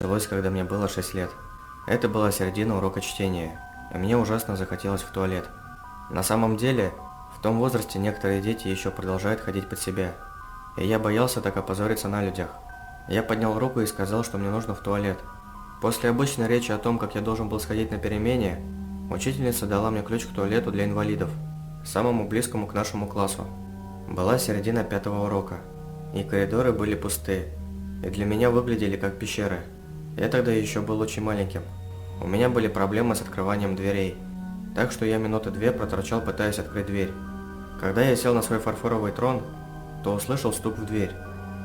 Началось, когда мне было 6 лет. Это была середина урока чтения, и мне ужасно захотелось в туалет. На самом деле, в том возрасте некоторые дети еще продолжают ходить под себя, и я боялся так опозориться на людях. Я поднял руку и сказал, что мне нужно в туалет. После обычной речи о том, как я должен был сходить на перемене, учительница дала мне ключ к туалету для инвалидов, самому близкому к нашему классу. Была середина 5-го урока, и коридоры были пусты, и для меня выглядели как пещеры. Я тогда еще был очень маленьким. У меня были проблемы с открыванием дверей, так что я минуты 2 проторчал, пытаясь открыть дверь. Когда я сел на свой фарфоровый трон, то услышал стук в дверь.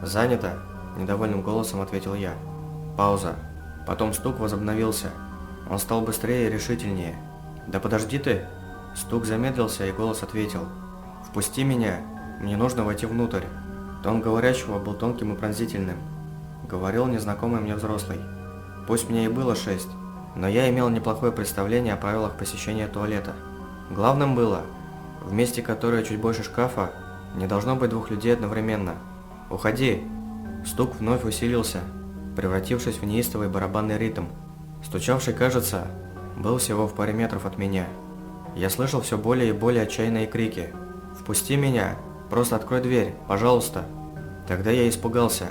«Занято», – недовольным голосом ответил я. Пауза. Потом стук возобновился. Он стал быстрее и решительнее. «Да подожди ты!» Стук замедлился, и голос ответил. «Впусти меня, мне нужно войти внутрь». Тон говорящего был тонким и пронзительным. Говорил незнакомый мне взрослый. Пусть мне и было 6, но я имел неплохое представление о правилах посещения туалета. Главным было, в месте, которое чуть больше шкафа, не должно быть 2 людей одновременно. «Уходи!» Стук вновь усилился, превратившись в неистовый барабанный ритм. Стучавший, кажется, был всего в паре метров от меня. Я слышал все более и более отчаянные крики. «Впусти меня! Просто открой дверь, пожалуйста!» Тогда я испугался.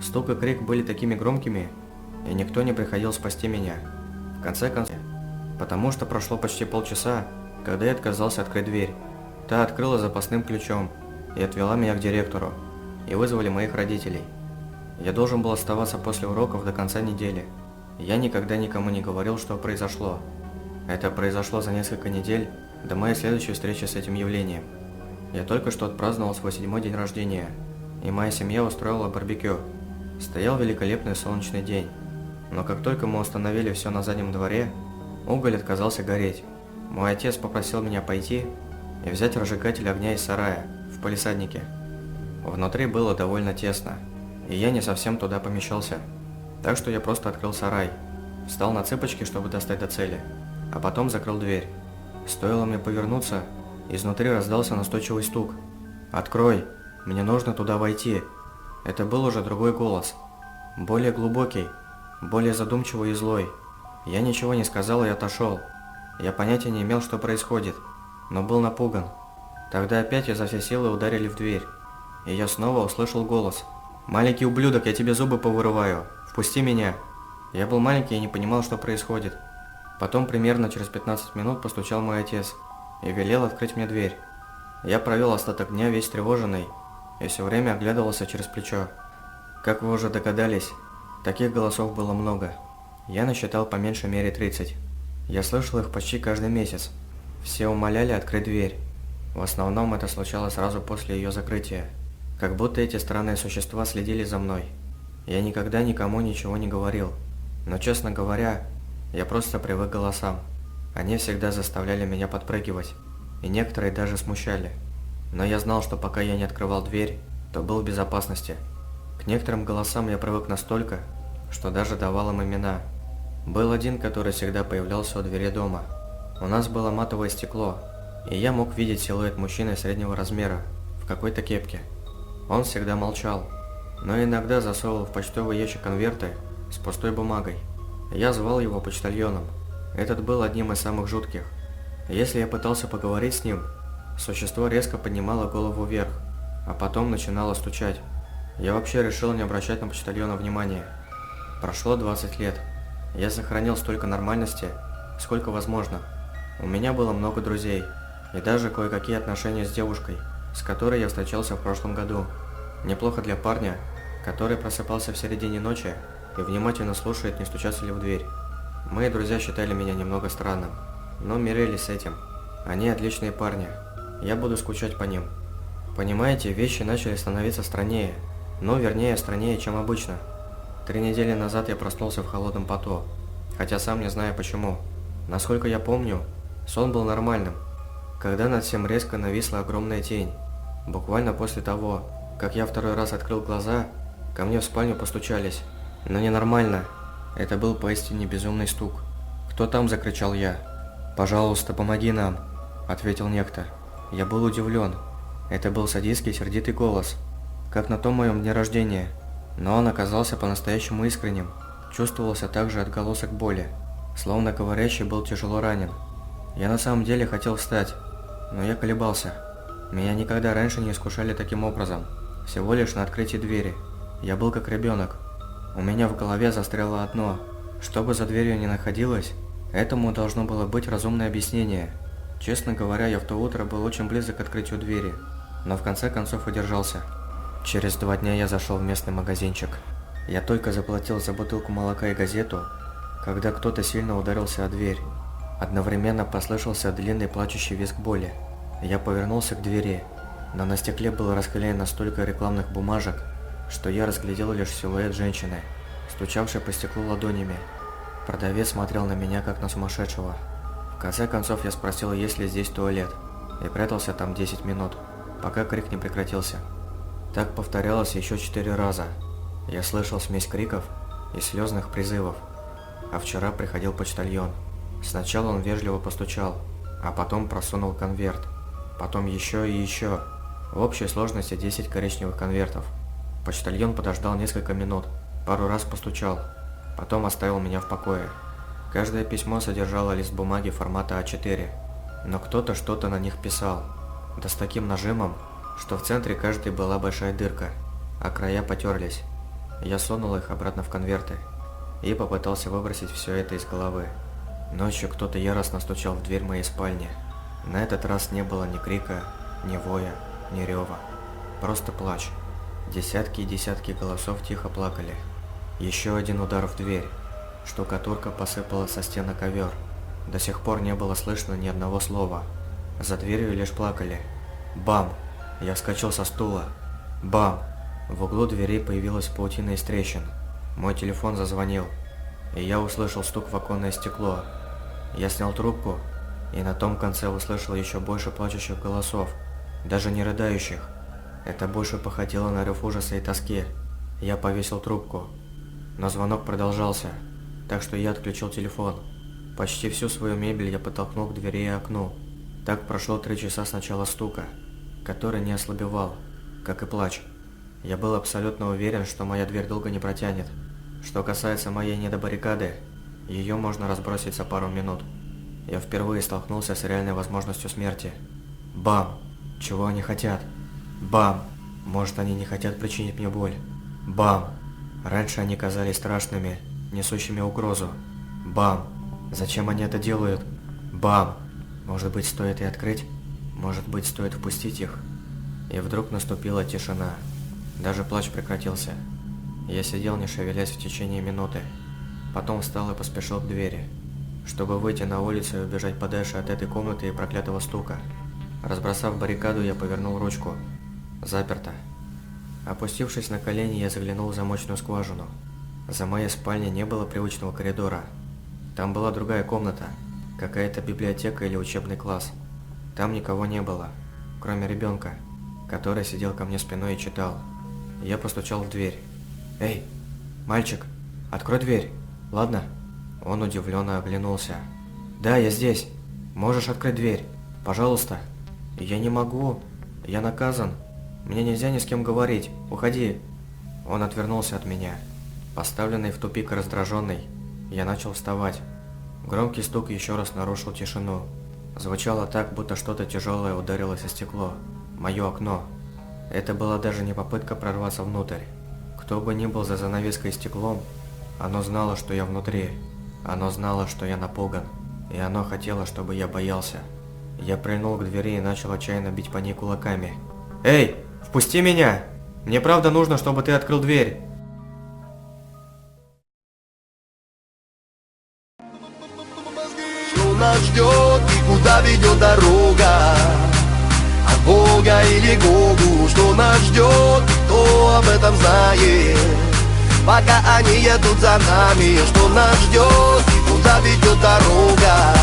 Стук и крик были такими громкими, и никто не приходил спасти меня. В конце концов, потому что прошло почти полчаса, когда я отказался открыть дверь. Та открыла запасным ключом и отвела меня к директору, и вызвали моих родителей. Я должен был оставаться после уроков до конца недели. Я никогда никому не говорил, что произошло. Это произошло за несколько недель до моей следующей встречи с этим явлением. Я только что отпраздновал свой 7-й день рождения, и моя семья устроила барбекю. Стоял великолепный солнечный день. Но как только мы установили все на заднем дворе, уголь отказался гореть. Мой отец попросил меня пойти и взять разжигатель огня из сарая в палисаднике. Внутри было довольно тесно, и я не совсем туда помещался. Так что я просто открыл сарай, встал на цыпочки, чтобы достать до цели, а потом закрыл дверь. Стоило мне повернуться, изнутри раздался настойчивый стук. «Открой! Мне нужно туда войти!» Это был уже другой голос, более глубокий, более задумчивый и злой. Я ничего не сказал и отошел. Я понятия не имел, что происходит, но был напуган. Тогда опять изо всей силы ударили в дверь, и я снова услышал голос. «Маленький ублюдок, я тебе зубы повырываю! Впусти меня!» Я был маленький и не понимал, что происходит. Потом примерно через 15 минут постучал мой отец и велел открыть мне дверь. Я провел остаток дня весь тревоженный и все время оглядывался через плечо. Как вы уже догадались, таких голосов было много. Я насчитал по меньшей мере 30. Я слышал их почти каждый месяц. Все умоляли открыть дверь. В основном это случалось сразу после ее закрытия. Как будто эти странные существа следили за мной. Я никогда никому ничего не говорил. Но, честно говоря, я просто привык к голосам. Они всегда заставляли меня подпрыгивать, и некоторые даже смущали. Но я знал, что пока я не открывал дверь, то был в безопасности. К некоторым голосам я привык настолько, что даже давал им имена. Был один, который всегда появлялся у двери дома. У нас было матовое стекло, и я мог видеть силуэт мужчины среднего размера, в какой-то кепке. Он всегда молчал, но иногда засовывал в почтовый ящик конверты с пустой бумагой. Я звал его почтальоном. Этот был одним из самых жутких. Если я пытался поговорить с ним, существо резко поднимало голову вверх, а потом начинало стучать. Я вообще решил не обращать на почтальона внимания. Прошло 20 лет. Я сохранил столько нормальности, сколько возможно. У меня было много друзей, и даже кое-какие отношения с девушкой, с которой я встречался в прошлом году. Неплохо для парня, который просыпался в середине ночи и внимательно слушает, не стучатся ли в дверь. Мои друзья считали меня немного странным, но мирились с этим. Они отличные парни. Я буду скучать по ним. Понимаете, вещи начали становиться страннее. Ну, вернее, страннее, чем обычно. 3 недели назад я проснулся в холодном поту, хотя сам не знаю почему. Насколько я помню, сон был нормальным, когда над всем резко нависла огромная тень. Буквально после того, как я второй раз открыл глаза, ко мне в спальню постучались. Но ненормально. Это был поистине безумный стук. «Кто там?» – закричал я. «Пожалуйста, помоги нам», – ответил некто. Я был удивлен. Это был садистский сердитый голос, как на том моем дне рождения, но он оказался по-настоящему искренним. Чувствовался также отголосок боли, словно говорящий был тяжело ранен. Я на самом деле хотел встать, но я колебался. Меня никогда раньше не искушали таким образом, всего лишь на открытии двери. Я был как ребенок. У меня в голове застряло одно: что бы за дверью ни находилось, этому должно было быть разумное объяснение. Честно говоря, я в то утро был очень близок к открытию двери, но в конце концов удержался. Через 2 дня я зашел в местный магазинчик. Я только заплатил за бутылку молока и газету, когда кто-то сильно ударился о дверь. Одновременно послышался длинный плачущий визг боли. Я повернулся к двери, но на стекле было расклеено столько рекламных бумажек, что я разглядел лишь силуэт женщины, стучавшей по стеклу ладонями. Продавец смотрел на меня как на сумасшедшего. В конце концов я спросил, есть ли здесь туалет, и прятался там 10 минут, пока крик не прекратился. Так повторялось еще 4 раза. Я слышал смесь криков и слезных призывов. А вчера приходил почтальон. Сначала он вежливо постучал, а потом просунул конверт. Потом еще и еще. В общей сложности 10 коричневых конвертов. Почтальон подождал несколько минут, пару раз постучал, потом оставил меня в покое. Каждое письмо содержало лист бумаги формата А4, но кто-то что-то на них писал, да с таким нажимом, что в центре каждой была большая дырка, а края потерлись. Я сунул их обратно в конверты и попытался выбросить все это из головы. Ночью кто-то яростно стучал в дверь моей спальни. На этот раз не было ни крика, ни воя, ни рева. Просто плач. Десятки и десятки голосов тихо плакали. Еще один удар в дверь. Штукатурка посыпалась со стен на ковер. До сих пор не было слышно ни одного слова. За дверью лишь плакали. Бам! Я вскочил со стула. Бам! В углу двери появилась паутина из трещин. Мой телефон зазвонил, и я услышал стук в оконное стекло. Я снял трубку, и на том конце услышал еще больше плачущих голосов, даже не рыдающих. Это больше походило на рев ужаса и тоски. Я повесил трубку, но звонок продолжался, так что я отключил телефон. Почти всю свою мебель я подтолкнул к двери и окну. Так прошло 3 часа с начала стука, который не ослабевал, как и плач. Я был абсолютно уверен, что моя дверь долго не протянет. Что касается моей недобаррикады, ее можно разбросить за пару минут. Я впервые столкнулся с реальной возможностью смерти. Бам! Чего они хотят? Бам! Может, они не хотят причинить мне боль? Бам! Раньше они казались страшными, несущими угрозу. Бам! Зачем они это делают? Бам! Может быть, стоит и открыть? Может быть, стоит впустить их? И вдруг наступила тишина. Даже плач прекратился. Я сидел, не шевелясь, в течение минуты. Потом встал и поспешил к двери, чтобы выйти на улицу и убежать подальше от этой комнаты и проклятого стука. Разбросав баррикаду, я повернул ручку. Заперто. Опустившись на колени, я заглянул в замочную скважину. За моей спальней не было привычного коридора. Там была другая комната, какая-то библиотека или учебный класс. Там никого не было, кроме ребенка, который сидел ко мне спиной и читал. Я постучал в дверь. «Эй, мальчик, открой дверь, ладно?» Он удивленно оглянулся. «Да, я здесь. Можешь открыть дверь, пожалуйста?» «Я не могу. Я наказан. Мне нельзя ни с кем говорить. Уходи!» Он отвернулся от меня. Поставленный в тупик и раздраженный, я начал вставать. Громкий стук еще раз нарушил тишину. Звучало так, будто что-то тяжелое ударилось о стекло. Мое окно. Это была даже не попытка прорваться внутрь. Кто бы ни был за занавеской и стеклом, оно знало, что я внутри. Оно знало, что я напуган. И оно хотело, чтобы я боялся. Я прильнул к двери и начал отчаянно бить по ней кулаками. «Эй, впусти меня! Мне правда нужно, чтобы ты открыл дверь!» Что нас ждет и куда ведет дорога? От Бога или Гогу? Что нас ждет, кто об этом знает? Пока они едут за нами, что нас ждет и куда ведет дорога?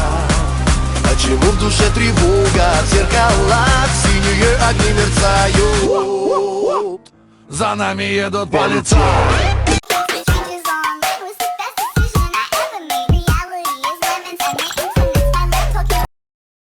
Почему в душе тревога? В зеркалах синие огни мерцают. За нами едут полицаи.